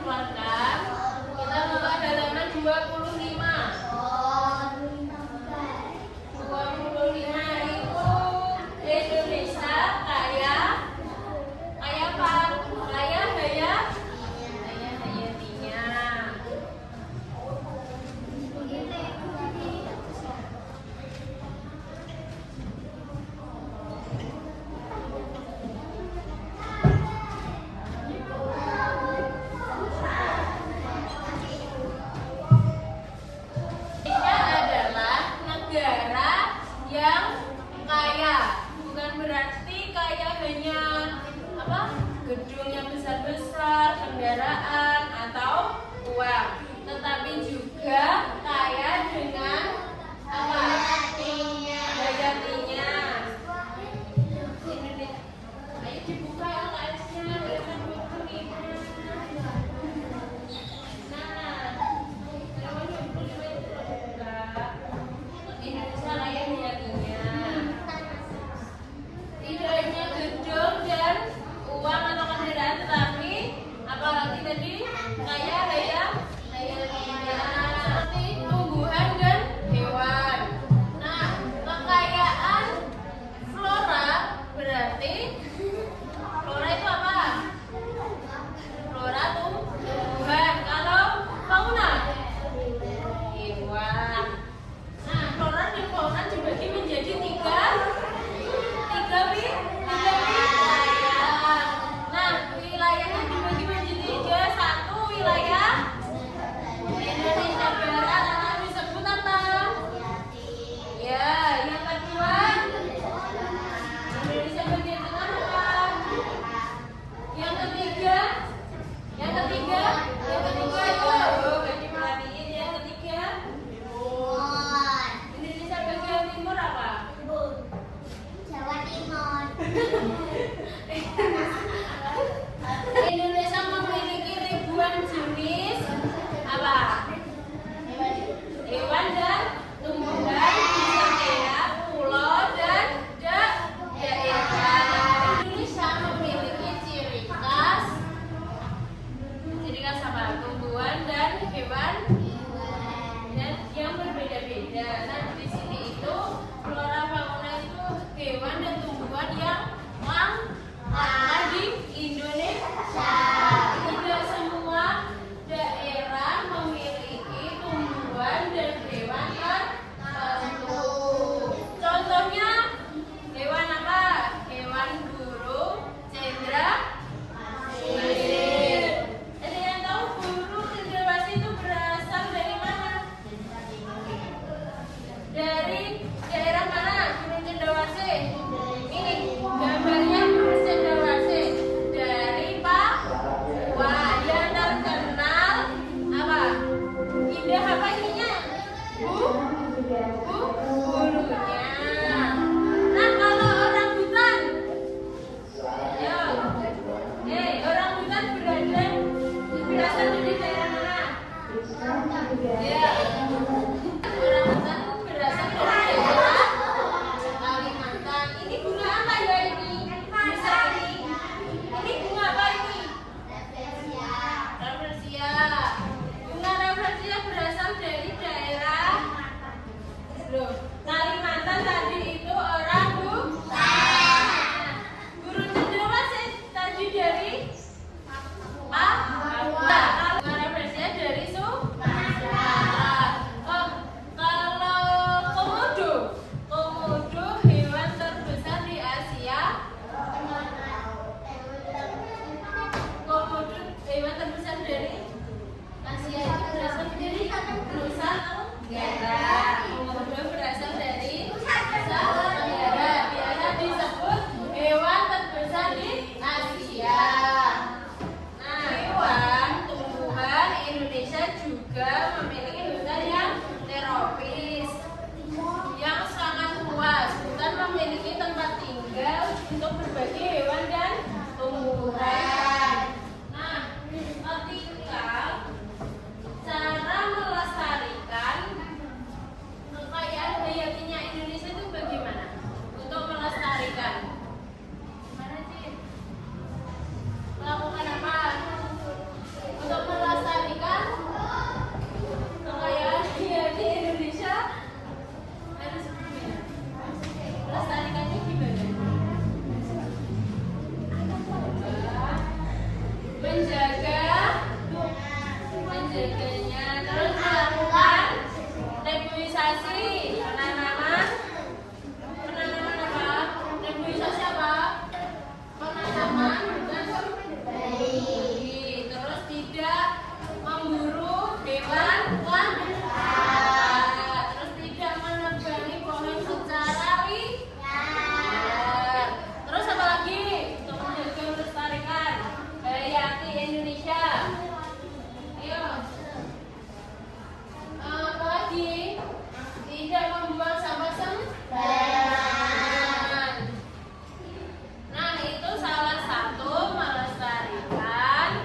keluarkan. Kita buka halaman 25. 25 itu Indonesia kaya apa? Kaya hayatinya. Gedung yang besar-besar, kendaraan, atau uang, tetapi juga kaya dengan apa? Hayatinya. Ayo dibuka LKS-nya. Indonesia kaya hayatinya. Tidak hanya gedung dan uang atau kendaraan, tetapi apalagi tadi kaya hayatinya, seperti tumbuhan dan hewan. Nah, kekayaan flora berarti flora itu apa? Flora tumbuhan. Kalau fauna hewan. Nah, flora dan fauna dibagi menjadi tiga wilayah. Nah, wilayahnya dibagi menjadi tiga. Satu wilayah Indonesia Barat atau disebut apa? Ya, yang kedua Indonesia bagian tengah apa? Yang ketiga itu bagi perhatiin. Yang ketiga Indonesia bagian timur apa? Jawa Timur. Indonesia memiliki ribuan jenis apa? Hewan dan tumbuhan di setiap pulau dan daerah. Indonesia memiliki ciri khas apa? Tumbuhan dan hewan dan yang berbeda-beda. Nah, di sini itu flora fauna itu hewan dan tumbuhan yang langka di Indonesia. Tidak semua daerah memiliki tumbuhan dan hewan tertentu. Contohnya hewan apa? Hewan burung cendrawasih. Ada yang tahu burung cendrawasih itu berasal dari mana? Dari daerah mana burung cendrawasih? Ini gambarnya burung cendrawasih dari Papua. Yang terkenal apa? Indah apa ininya? Burungnya. Nah, kalau orangutan, ayo, orangutan berasal dari daerah mana? Ya, orangutan berasal dari daerah Kalimantan. Ini bunga apa ya ini? Besar ini. Ini bunga apa ini? Rafflesia. Bunga rafflesia berasal dari daerah Kalimantan. Tadi itu orangutan. Burung cendrawasih tadi dari Papua. Bunga rafflesia dari Sumatera. Oh, kalau komodo hewan terbesar di Asia. Komodo hewan terbesar dari Asia itu berasal dari Nusa Tenggara. Komodo berasal dari Nusa Tenggara. Biasa disebut hewan terbesar di Asia. Nah, hewan tumbuhan Indonesia juga memiliki hutan yang tropis yang sangat luas. Hutan memiliki tempat tinggal untuk berbagai hewan dan tumbuhan. Nah, ketika cara melestarikan menjaganya. Terus melakukan nebulisasi penanaman apa? Nebulisasi apa? Penanaman bukan bayi. Terus tidak memburu hewan liar. Terus tidak menebangi pohon secara liar. Terus apa lagi untuk menjaga melestarikan hayati Indonesia? Ayo. Apa lagi? Tidak membuang sampah sembarangan. Nah, itu salah satu melestarikan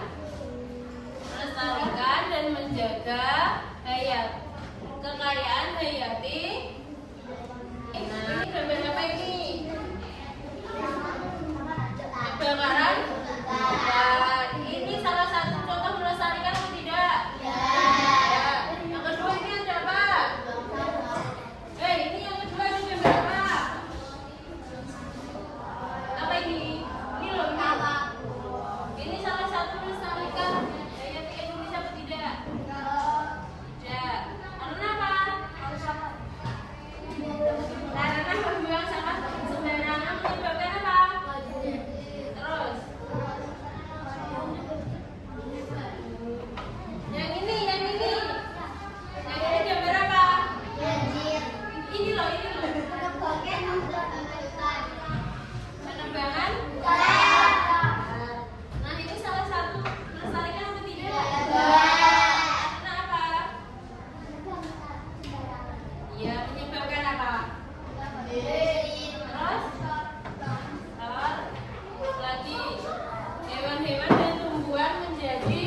dan menjaga kekayaan hayati. Nah, ini gambar apa ini? Kebakaran hutan. Ini salah satu contoh melestarikan atau tidak? Ya. Yang kedua ini ada apa? Ini yang kedua ini gambar apa? Apa ini? Ini loh ini. Ini salah satu melestarikan hayati Indonesia atau tidak? Tidak. Karena apa? Karena membuang sampah sembarangan menyebabkan apa? Terus. Yang ini. Yang ini gambar apa? Ini loh. Penebangan. Nah, ini salah satu melestarikan atau tidak? Karena apa? Ya, menyebabkan apa? Terus lagi hewan-hewan dan tumbuhan menjadi